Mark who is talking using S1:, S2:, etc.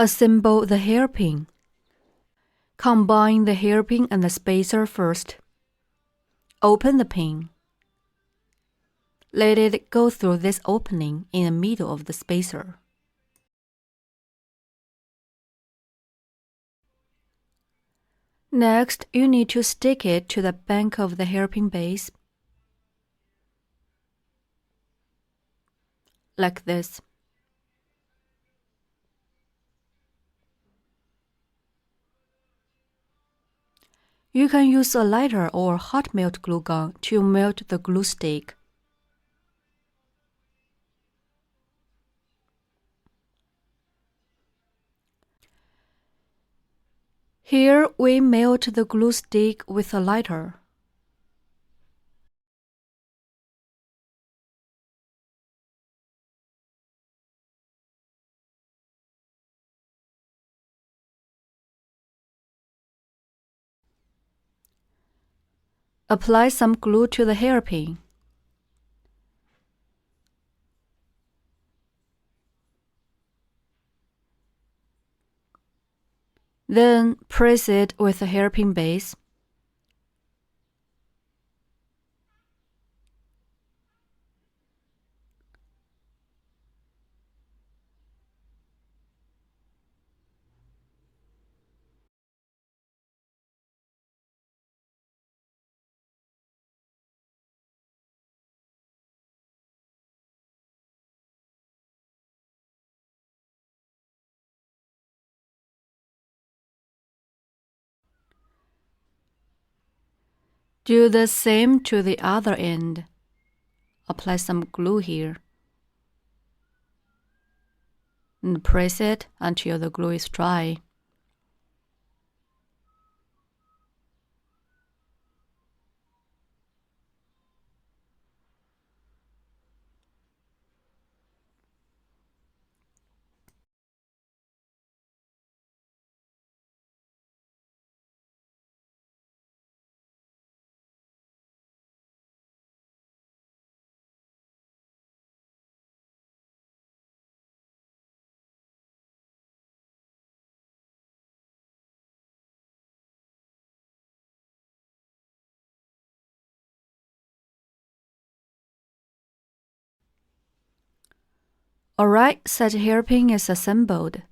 S1: Assemble the hairpin. Combine the hairpin and the spacer first. Open the pin. Let it go through this opening in the middle of the spacer. Next, you need to stick it to the back of the hairpin base, like this. You can use a lighter or hot melt glue gun to melt the glue stick. Here we melt the glue stick with a lighter. Apply some glue to the hairpin. Then press it with the hairpin base. Do the same to the other end. Apply some glue here. And press it until the glue is dry. Alright, such hairpin is assembled.